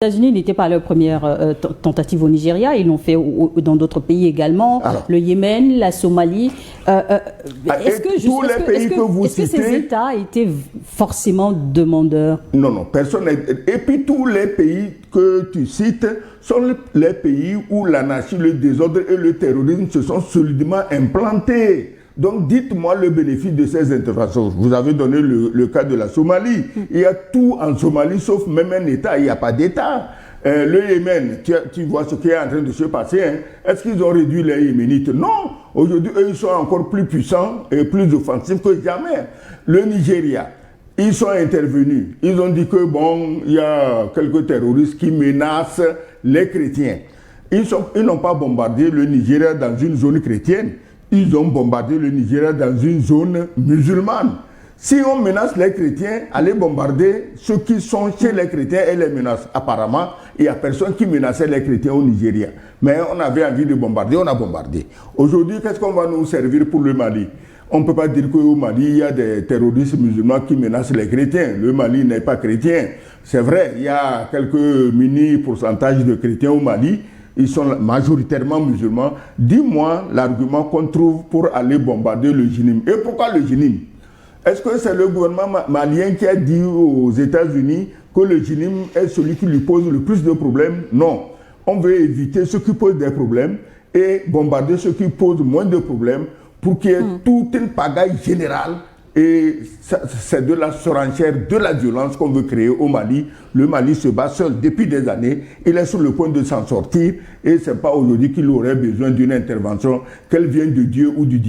Les États-Unis n'étaient pas leur première tentative au Nigeria, ils l'ont fait dans d'autres pays également, alors, le Yémen, la Somalie. Est-ce que ces États étaient forcément demandeurs? Non, non, personne. Et puis tous les pays que tu cites sont les pays où l'anarchie, le désordre et le terrorisme se sont solidement implantés. Donc, dites-moi le bénéfice de ces interventions. Vous avez donné le cas de la Somalie. Il y a tout en Somalie, sauf même un État. Il n'y a pas d'État. Le Yémen, tu vois ce qui est en train de se passer. Hein? Est-ce qu'ils ont réduit les Yéménites? Non. Aujourd'hui, eux, ils sont encore plus puissants et plus offensifs que jamais. Le Nigeria, ils sont intervenus. Ils ont dit que, bon, il y a quelques terroristes qui menacent les chrétiens. Ils n'ont pas bombardé le Nigeria dans une zone chrétienne. Ils ont bombardé le Nigeria dans une zone musulmane. Si on menace les chrétiens, allez bombarder ceux qui sont chez les chrétiens et les menacent. Apparemment, il n'y a personne qui menaçait les chrétiens au Nigeria. Mais on avait envie de bombarder, on a bombardé. Aujourd'hui, qu'est-ce qu'on va nous servir pour le Mali? On ne peut pas dire qu'au Mali, il y a des terroristes musulmans qui menacent les chrétiens. Le Mali n'est pas chrétien. C'est vrai, il y a quelques mini-pourcentages de chrétiens au Mali. Ils sont majoritairement musulmans. Dis-moi l'argument qu'on trouve pour aller bombarder le Jinim. Et pourquoi le Jinim? Est-ce que c'est le gouvernement malien qui a dit aux États-Unis que le Jinim est celui qui lui pose le plus de problèmes? Non. On veut éviter ceux qui posent des problèmes et bombarder ceux qui posent moins de problèmes pour qu'il y ait toute une pagaille générale. Et c'est de la surenchère, de la violence qu'on veut créer au Mali. Le Mali se bat seul depuis des années. Il est sur le point de s'en sortir. Et ce n'est pas aujourd'hui qu'il aurait besoin d'une intervention, qu'elle vienne de Dieu ou du diable.